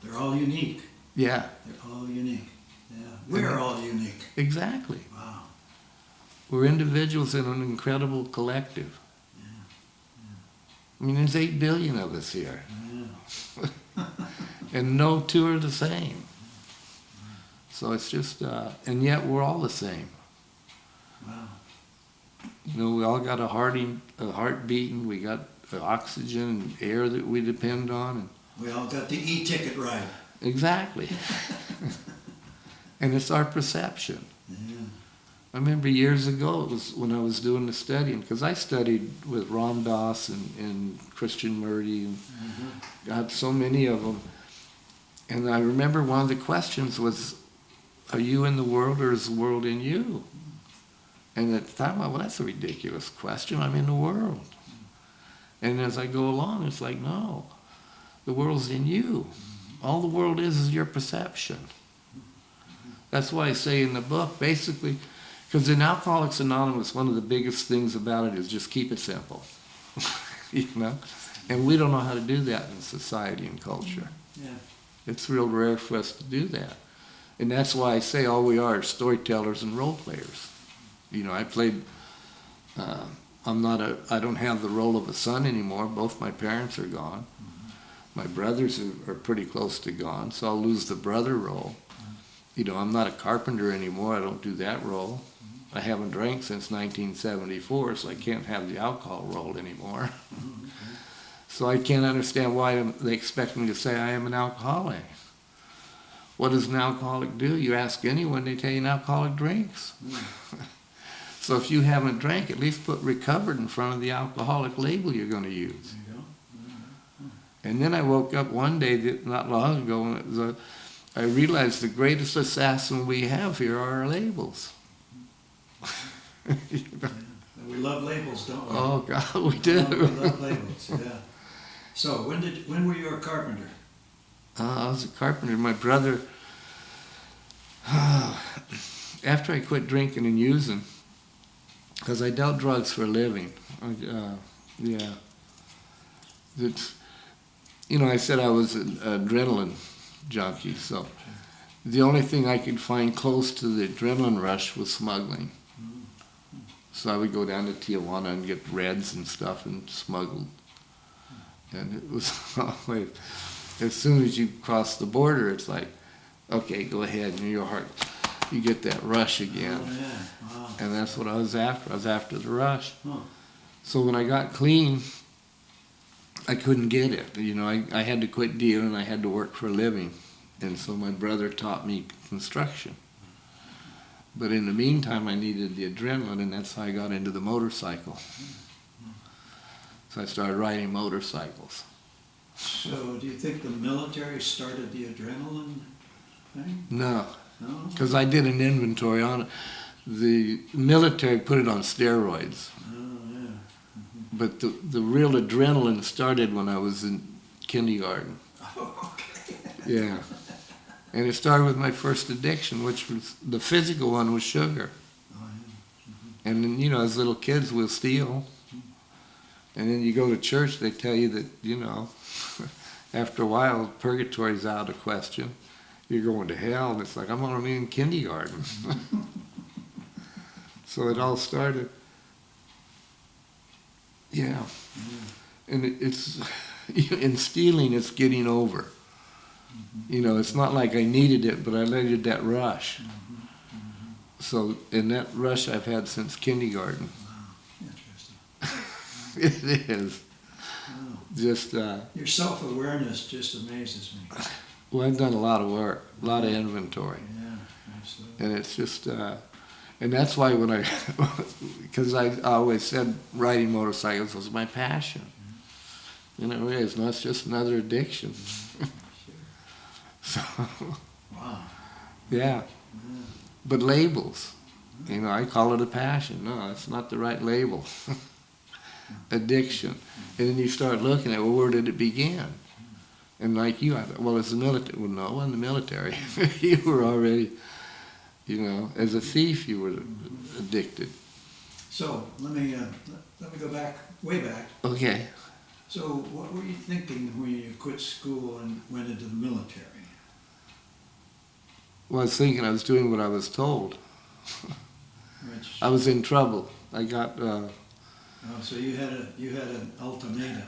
They're all unique. Yeah, They're all unique. Yeah, we're all unique. exactly. Wow. We're individuals in an incredible collective. I mean, there's 8 billion of us here, Yeah. and no two are the same. So it's just, and yet we're all the same. Wow. You know, we all got a heart beating, we got oxygen and air that we depend on. And We all got the e-ticket ride. exactly. And it's our perception. Yeah. I remember years ago, it was when I was doing the studying, because I studied with Ram Dass and Christian Murray, and got so many of them. And I remember one of the questions was, are you in the world or is the world in you? And at the time, I thought, well, that's a ridiculous question. I'm in the world. And as I go along, it's like, no, the world's in you. All the world is your perception. That's why I say in the book, basically, because in Alcoholics Anonymous, one of the biggest things about it is just keep it simple. You know? And we don't know how to do that in society and culture. Yeah. It's real rare for us to do that. And that's why I say all we are storytellers and role players. You know, I played, I don't have the role of a son anymore. Both my parents are gone. My brothers are pretty close to gone, so I'll lose the brother role. You know, I'm not a carpenter anymore. I don't do that role. I haven't drank since 1974, so I can't have the alcohol role anymore. So I can't understand why they expect me to say I am an alcoholic. What does an alcoholic do? You ask anyone, they tell you an alcoholic drinks. So if you haven't drank, at least put recovered in front of the alcoholic label you're going to use. There you go. And then I woke up one day, not long ago, and it was I realized the greatest assassin we have here are our labels. You know? Yeah. We love labels, don't we? Oh, God, we do. We love labels, yeah. So when were you a carpenter? I was a carpenter. My brother, after I quit drinking and using, because I dealt drugs for a living. Yeah. It's, you know, I said I was an adrenaline junkie, so the only thing I could find close to the adrenaline rush was smuggling. So I would go down to Tijuana and get reds and stuff and smuggle. And it was always, as soon as you cross the border, it's like, okay, go ahead, and your heart, you get that rush again. Oh, yeah. Wow. And that's what I was after. I was after the rush. Huh. So when I got clean, I couldn't get it. You know, I had to quit dealing, I had to work for a living. And so my brother taught me construction. But in the meantime, I needed the adrenaline, and that's how I got into the motorcycle. So I started riding motorcycles. So do you think the military started the adrenaline thing? No, No? because I did an inventory on it. The military put it on steroids. Oh, yeah. But the real adrenaline started when I was in kindergarten. Oh, okay. Yeah. And it started with my first addiction, which was, the physical one was sugar. Oh, yeah. And then, you know, as little kids, we'll steal. And then you go to church, they tell you that, you know, after a while, purgatory's out of question. You're going to hell, and it's like, I'm only in kindergarten. So it all started. Yeah. And it's, in stealing, it's getting over. You know, it's not like I needed it, but I needed that rush. So, and that rush I've had since kindergarten. Wow. Interesting. It is. Wow. Just, Your self-awareness just amazes me. well, I've done a lot of work, a lot of inventory. Yeah, absolutely. And it's just, and that's why when I, because I always said riding motorcycles was my passion. And it really is, not just another addiction. So, Wow. yeah. Yeah. But labels, you know, I call it a passion. No, it's not the right label. Addiction. And then you start looking at, well, where did it begin? And like you, I thought, well, it's the military. Well, no, in the military. You were already, you know, as a thief, you were addicted. So let me go back, way back. Okay. So what were you thinking when you quit school and went into the military? Well, I was thinking I was doing what I was told. Which, I was in trouble. I got, oh, so you had an ultimatum.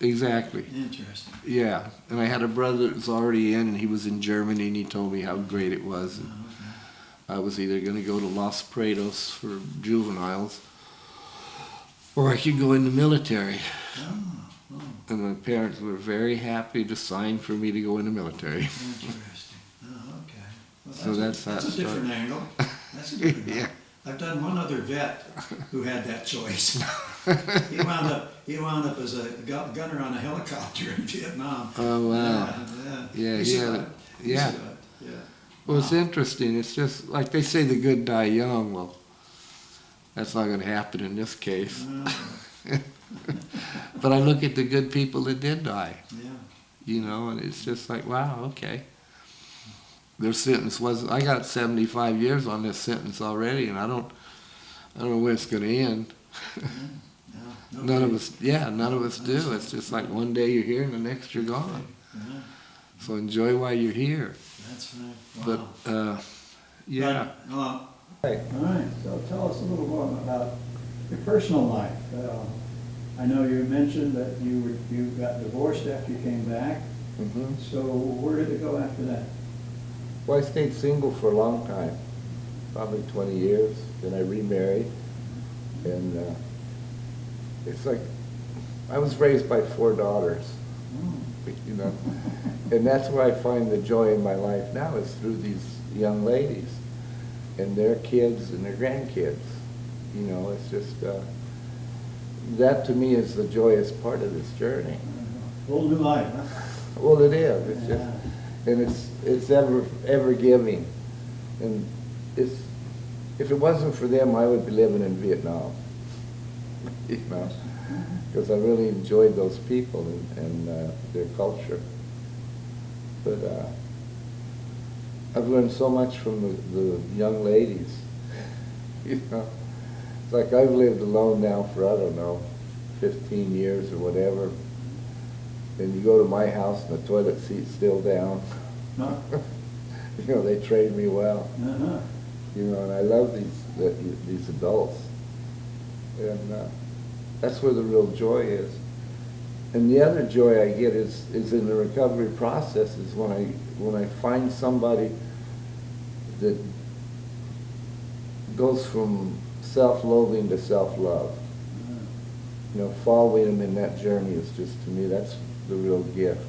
exactly. Interesting. Yeah, and I had a brother that was already in, and he was in Germany, and he told me how great it was. And Oh, okay. I was either going to go to Los Prados for juveniles, or I could go in the military. Oh, oh, And my parents were very happy to sign for me to go in the military. interesting. Oh, okay. Well, So that's how it a different started. angle. That's a different angle. Yeah. I've done one other vet who had that choice. He wound up as a gunner on a helicopter in Vietnam. Oh, wow. Yeah, He he had survived. it. He Yeah. survived. Yeah. Well, it's Wow. interesting. It's just like they say the good die young. Well, that's not going to happen in this case. Oh, But I look at the good people that did die, yeah. you know, and it's just like, wow, okay. Their sentence was, I got 75 years on this sentence already, and I don't know when it's going to end. No, None of us, none of us do. It's just like one day you're here and the next you're gone. Yeah, So enjoy while you're here. that's right. But, Wow. yeah. Well, All right, so tell us a little more about your personal life. I know you mentioned that you got divorced after you came back, Mhm. so where did it go after that? Well, I stayed single for a long time, probably 20 years. Then I remarried, and it's like I was raised by 4 daughters, you know, and that's where I find the joy in my life now is through these young ladies and their kids and their grandkids. You know, it's just that to me is the joyous part of this journey. Whole new life, huh? Well, it is. It's just, Yeah. and it's ever giving, and it's if it wasn't for them, I would be living in Vietnam. You know, because I really enjoyed those people and their culture. But I've learned so much from the young ladies. You know, it's like I've lived alone now for, I don't know, 15 years or whatever. And you go to my house and the toilet seat's still down. Huh? You know, they train me well. Uh-huh. You know, and I love these adults. And that's where the real joy is. And the other joy I get is in the recovery process is when I find somebody that goes from self-loathing to self-love. You know, following them in that journey is just, to me, that's the real gift.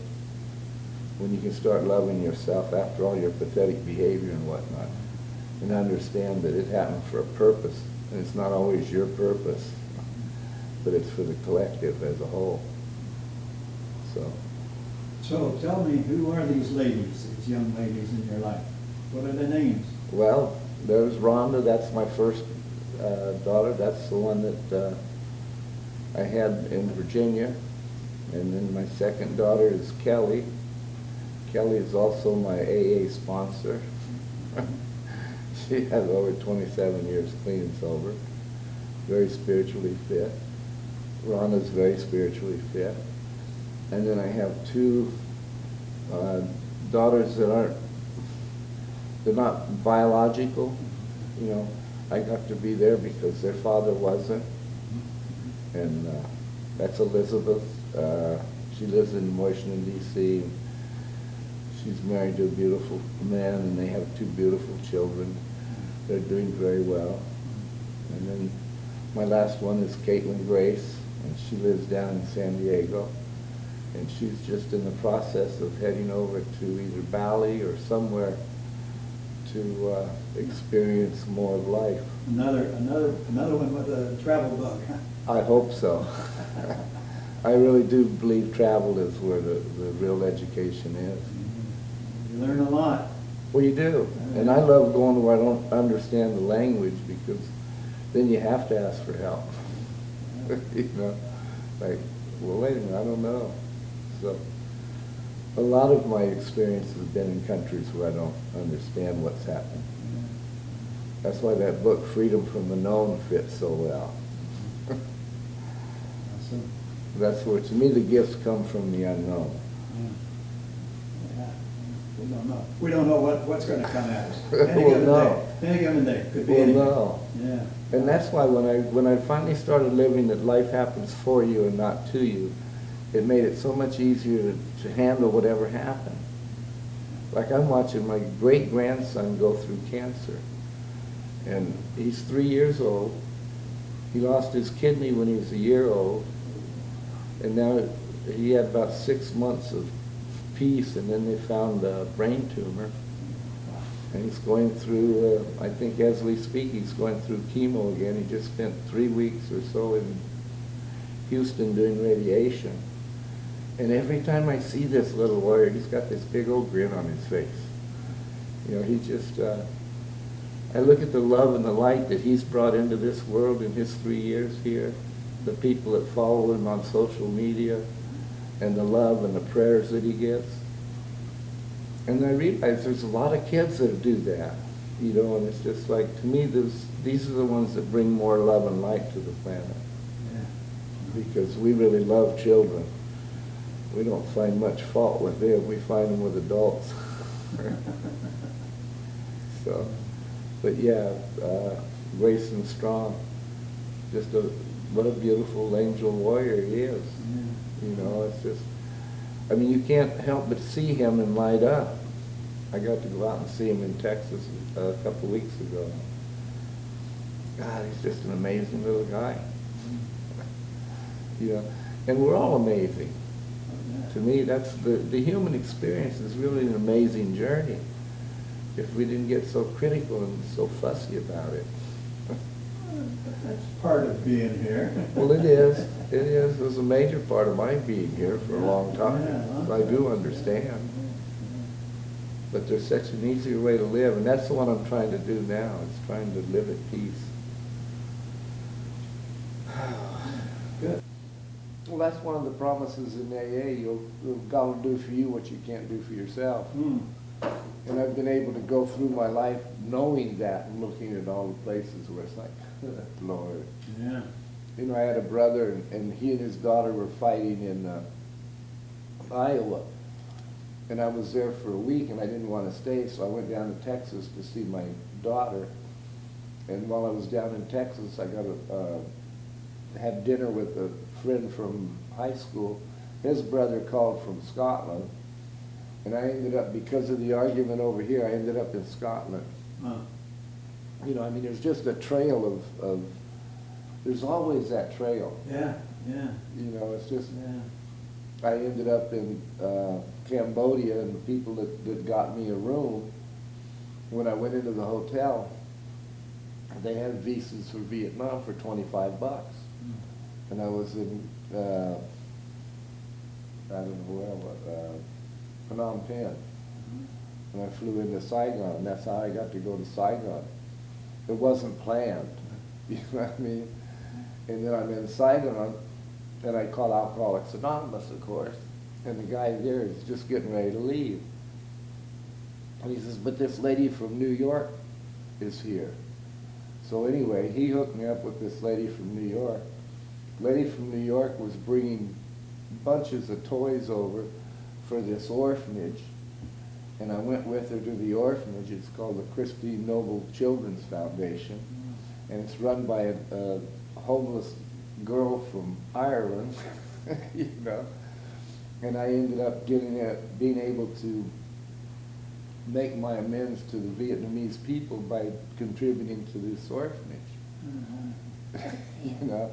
When you can start loving yourself after all your pathetic behavior and whatnot, and understand that it happened for a purpose, and it's not always your purpose, but it's for the collective as a whole. So tell me, who are these ladies, these young ladies in your life? What are their names? Well, there's Rhonda, that's my first daughter. That's the one that I had in Virginia. And then my second daughter is Kelly. Kelly is also my AA sponsor. She has over 27 years clean and sober, very spiritually fit. Rhonda's very spiritually fit. And then I have 2 daughters that they're not biological. You know, I got to be there because their father wasn't. And that's Elizabeth. She lives in Washington, D.C. She's married to a beautiful man, and they have 2 beautiful children. They're doing very well. And then my last one is Caitlin Grace, and she lives down in San Diego. And she's just in the process of heading over to either Bali or somewhere to experience more of life. Another one with a travel bug, huh? I hope so. I really do believe travel is where the real education is. You learn a lot. Well, you do. And I love going where I don't understand the language, because then you have to ask for help. You know, like, well, wait a minute, I don't know. So a lot of my experience has been in countries where I don't understand what's happening. That's why that book, Freedom from the Known, fits so well. Awesome. That's where, to me, the gifts come from the unknown. Yeah. We don't know. We don't know what's gonna come at us. Well, Any given no. day. Any given day, could be Well, anything. no. Yeah. And that's why when I finally started living that life happens for you and not to you, it made it so much easier to handle whatever happened. Like I'm watching my great-grandson go through cancer. And he's 3 years old. He lost his kidney when he was a year old. And now he had about 6 months of peace, and then they found a brain tumor. And he's going through, I think as we speak, he's going through chemo again. He just spent 3 weeks or so in Houston doing radiation. And every time I see this little warrior, he's got this big old grin on his face. You know, he just, I look at the love and the light that he's brought into this world in his 3 years here, the people that follow him on social media, and the love and the prayers that he gets. And I realize there's a lot of kids that do that, you know, and it's just like, to me, these are the ones that bring more love and light to the planet. Yeah. Because we really love children. We don't find much fault with them, we find them with adults. So, but yeah, Grace and Strong, just what a beautiful angel warrior he is. Yeah. You know, it's just, I mean, you can't help but see him and light up. I got to go out and see him in Texas a couple weeks ago. God, he's just an amazing little guy. You know, and we're all amazing. To me, that's the human experience is really an amazing journey. If we didn't get so critical and so fussy about it. That's part of being here. Well, it is. It is. It was a major part of my being here for a long time. Yeah. I do understand. But there's such an easier way to live, and that's the one I'm trying to do now. It's trying to live at peace. Good. Well, that's one of the promises in AA. God will do for you what you can't do for yourself. Mm. And I've been able to go through my life knowing that and looking at all the places where it's like, Lord. Yeah. You know, I had a brother, and he and his daughter were fighting in Iowa. And I was there for a week, and I didn't want to stay, so I went down to Texas to see my daughter. And while I was down in Texas, I got to have dinner with a friend from high school. His brother called from Scotland, and I ended up, because of the argument over here, I ended up in Scotland. You know, I mean, there's just a trail of there's always that trail. Yeah, yeah. You know, it's just, Yeah. I ended up in Cambodia, and the people that got me a room, when I went into the hotel, they had visas for Vietnam for $25. And I was in, I don't know where, Phnom Penh. And I flew into Saigon, and that's how I got to go to Saigon. It wasn't planned, you know what I mean? And then I'm in Saigon, and I call Alcoholics Anonymous, of course, and the guy there is just getting ready to leave. And he says, but this lady from New York is here. So anyway, he hooked me up with this lady from New York. Lady from New York was bringing bunches of toys over for this orphanage, and I went with her to the orphanage. It's called the Christine Noble Children's Foundation, and it's run by a homeless girl from Ireland, you know. And I ended up being able to make my amends to the Vietnamese people by contributing to this orphanage. You know.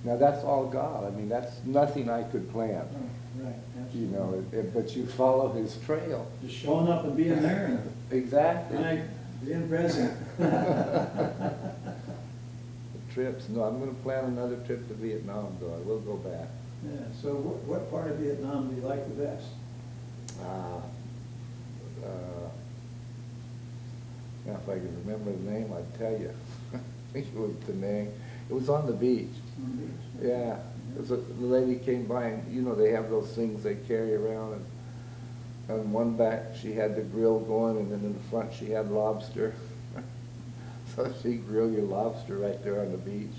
Now that's all God. I mean, that's nothing I could plan. Oh, right. You know, but you follow His trail. Just showing up and being there and Exactly. right, being present. Trips. No, I'm going to plan another trip to Vietnam, though. I will go back. Yeah. So what part of Vietnam do you like the best? Now, if I could remember the name, I'd tell you. I think it was Da Nang. It was on the beach. On the beach. Yeah. The lady came by, and you know they have those things they carry around, and on one back she had the grill going, and then in the front she had lobster. So she grill your lobster right there on the beach.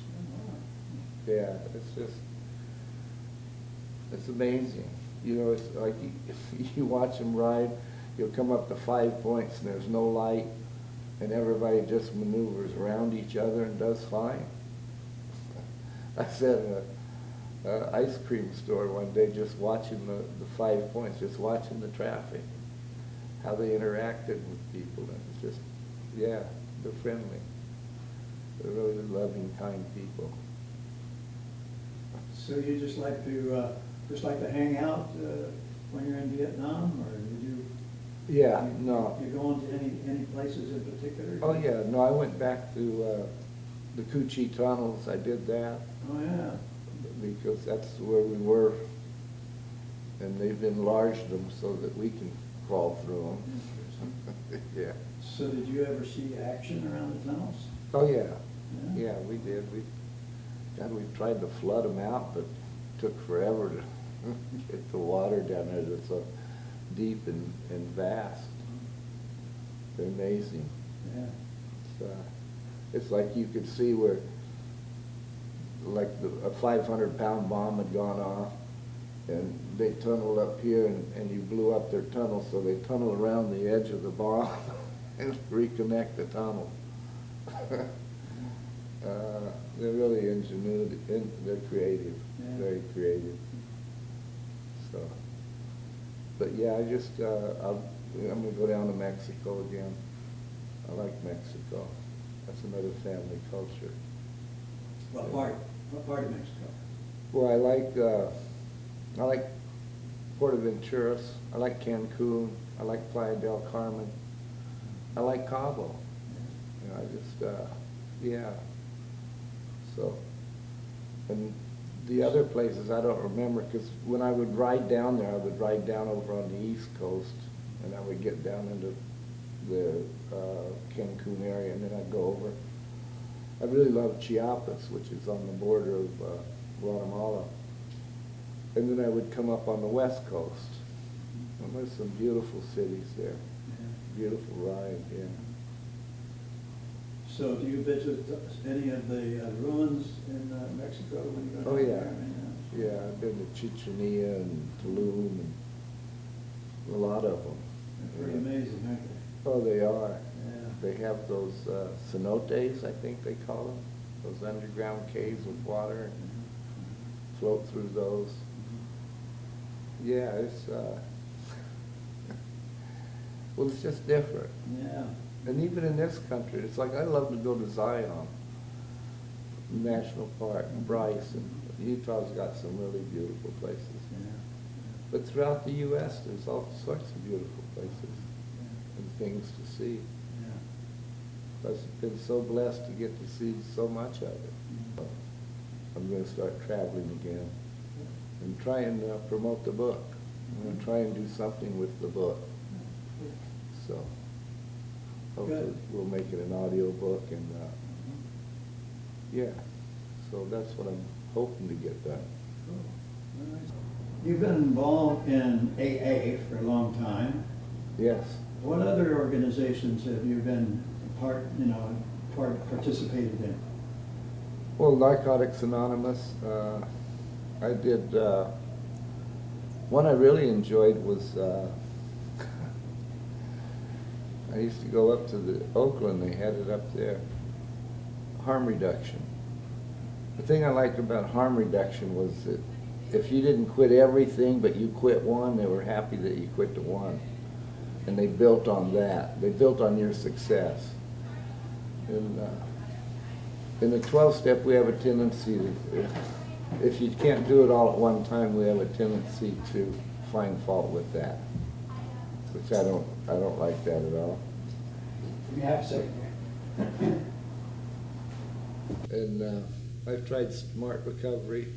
Yeah, it's amazing. You know, it's like you watch them ride, you'll come up to 5 points and there's no light, and everybody just maneuvers around each other and does fine. I said in an ice cream store one day, just watching the 5 points, just watching the traffic, how they interacted with people, and it's just, yeah, they're friendly. They're really loving, kind people. So you just like to hang out when you're in Vietnam, or did you? Yeah, no. You going to any places in particular? Oh, yeah, no, I went back to the Cu Chi tunnels. I did that Oh, yeah. because that's where we were, and they've enlarged them so that we can crawl through them. Yeah. So did you ever see action around the tunnels? Oh, yeah. Yeah. Yeah, we did. We tried to flood them out, but it took forever to get the water down there. It's so deep and vast. They're amazing. Yeah. It's like you could see where, like a 500-pound bomb had gone off, and they tunneled up here, and you blew up their tunnel, so they tunnel around the edge of the bomb and reconnect the tunnel. They're really ingenuity, they're creative, Yeah. very creative. So, but yeah, I'm gonna go down to Mexico again. I like Mexico. That's another family culture. What part? What part of Mexico? Well, I like Venturas. I like Cancun. I like Playa del Carmen. I like Cabo. You know, I just, yeah. So, and the other places I don't remember, because when I would ride down there, I would ride down over on the East Coast, and I would get down into the Cancun area, and then I'd go over. I really love Chiapas, which is on the border of Guatemala. And then I would come up on the West Coast. And there's some beautiful cities there. Yeah. Beautiful ride, yeah. So do you visit any of the ruins in Mexico when you go Oh, down yeah. there? I mean, Yeah, I've been to Chichen Itza and Tulum and a lot of them. They're pretty amazing, aren't they? Oh, they are. Yeah. They have those cenotes, I think they call them, those underground caves with water, and float through those. Yeah, it's, well, it's just different. Yeah. And even in this country, it's like I love to go to Zion National Park, Bryce, and Utah's got some really beautiful places. Yeah. But throughout the U.S., there's all sorts of beautiful places and things to see. Yeah. I've been so blessed to get to see so much of it. I'm going to start traveling again and try and promote the book. I'm going to try and do something with the book. So hopefully Good. we'll make it an audio book, and yeah, so that's what I'm hoping to get done. Cool. All right. You've been involved in AA for a long time. Yes. What other organizations have you been participated in? Well, Narcotics Anonymous, I did, one I really enjoyed was, I used to go up to the Oakland, they had it up there, harm reduction. The thing I liked about harm reduction was that if you didn't quit everything, but you quit one, they were happy that you quit the one. And they built on that. They built on your success. And in the 12-step, we have a tendency to, if you can't do it all at one time, we have a tendency to find fault with that, which I don't like that at all. You have to say. And I've tried smart recovery.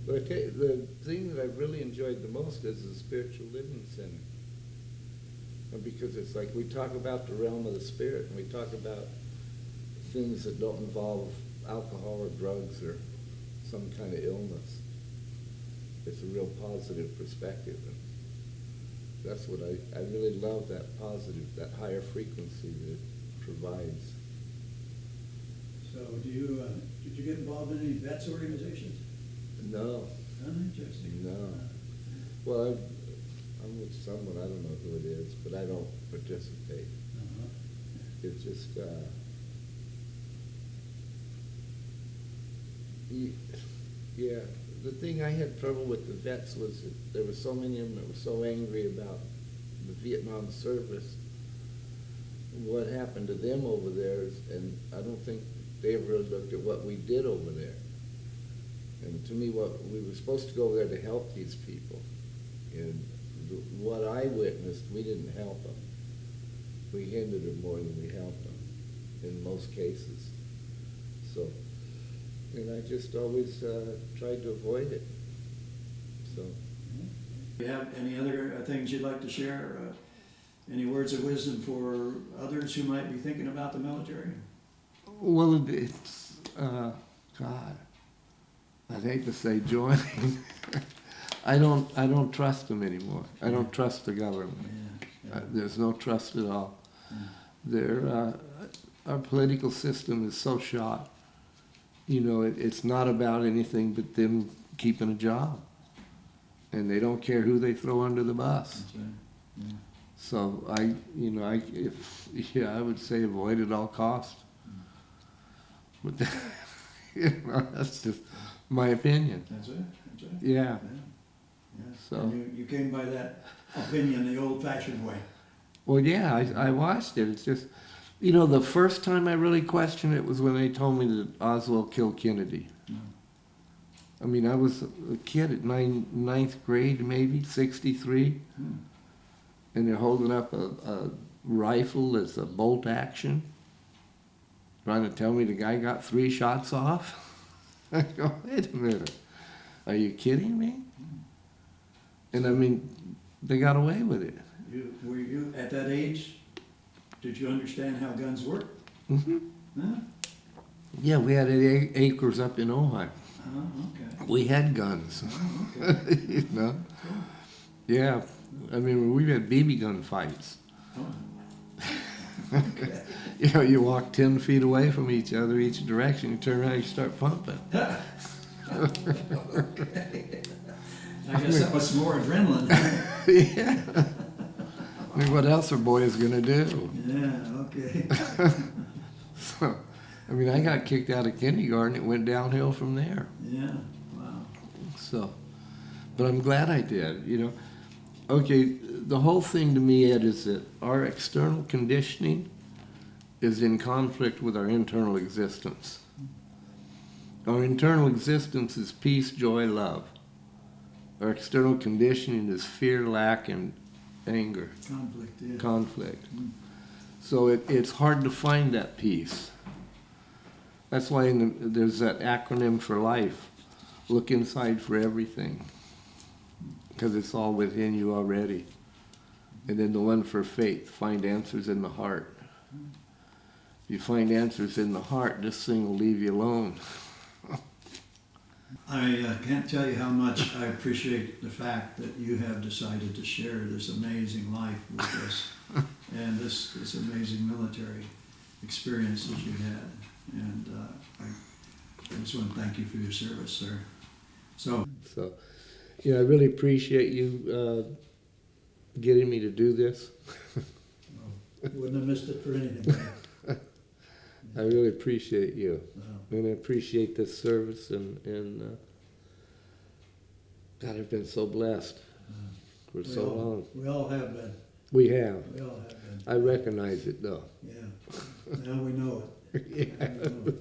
But I tell you, the thing that I've really enjoyed the most is the Spiritual Living Center. Because it's like we talk about the realm of the spirit, and we talk about things that don't involve alcohol or drugs or some kind of illness. It's a real positive perspective. And that's what I really love, that positive, that higher frequency that it provides. So did you get involved in any vets organizations? No, Oh, interesting. no. Well, I'm with someone, I don't know who it is, but I don't participate. It's just, yeah, the thing I had trouble with the vets was that there were so many of them that were so angry about the Vietnam service. What happened to them over there is, and I don't think they ever really looked at what we did over there. And to me, what we were supposed to go over there to help these people. And what I witnessed, we didn't help them. We hindered them more than we helped them in most cases. So, and I just always tried to avoid it. So. Do you have any other things you'd like to share? Any words of wisdom for others who might be thinking about the military? Well, it's, God, I'd hate to say joining. I don't trust them anymore. I don't trust the government. Yeah. There's no trust at all. Yeah. Our political system is so shot. You know, it's not about anything but them keeping a job. And they don't care who they throw under the bus. That's right. Yeah. So I would say avoid at all costs. But that's just my opinion. That's it. That's it. Yeah. Yeah. Yeah. So. And you came by that opinion the old-fashioned way. Well, yeah, I watched it. It's just, you know, the first time I really questioned it was when they told me that Oswald killed Kennedy. I mean, I was a kid at ninth grade, maybe, 63, and they're holding up a rifle that's a bolt action, trying to tell me the guy got 3 shots off. I go, wait a minute, are you kidding me? And I mean, they got away with it. Were you at that age? Did you understand how guns work? Mm-hmm. Huh? Yeah, we had acres up in Ojai. Oh, okay. We had guns. Oh, okay. You know? Yeah. I mean, we had BB gun fights. Oh. Okay. You know, you walk 10 feet away from each other, each direction, you turn around, you start pumping. Okay. I guess that was more adrenaline. Yeah. I mean, what else are boys gonna do? Yeah, okay. So, I mean, I got kicked out of kindergarten, it went downhill from there. Yeah, wow. So, but I'm glad I did, you know. Okay, the whole thing to me, Ed, is that our external conditioning is in conflict with our internal existence. Our internal existence is peace, joy, love. Our external conditioning is fear, lack, and anger. Conflict, yeah. Conflict. So it's hard to find that peace. That's why there's that acronym for life. Look inside for everything. Because it's all within you already. And then the one for faith, find answers in the heart. If you find answers in the heart, this thing will leave you alone. I can't tell you how much I appreciate the fact that you have decided to share this amazing life with us and this amazing military experience that you had. And I just want to thank you for your service, sir. So, you know, I really appreciate you getting me to do this. wouldn't have missed it for anything. I really appreciate you. Wow. And I appreciate this service, and God, I've been so blessed for so long. We all have been. We have. We all have been. I recognize it, though. Yeah. Now we know it. Yeah. Now we know it.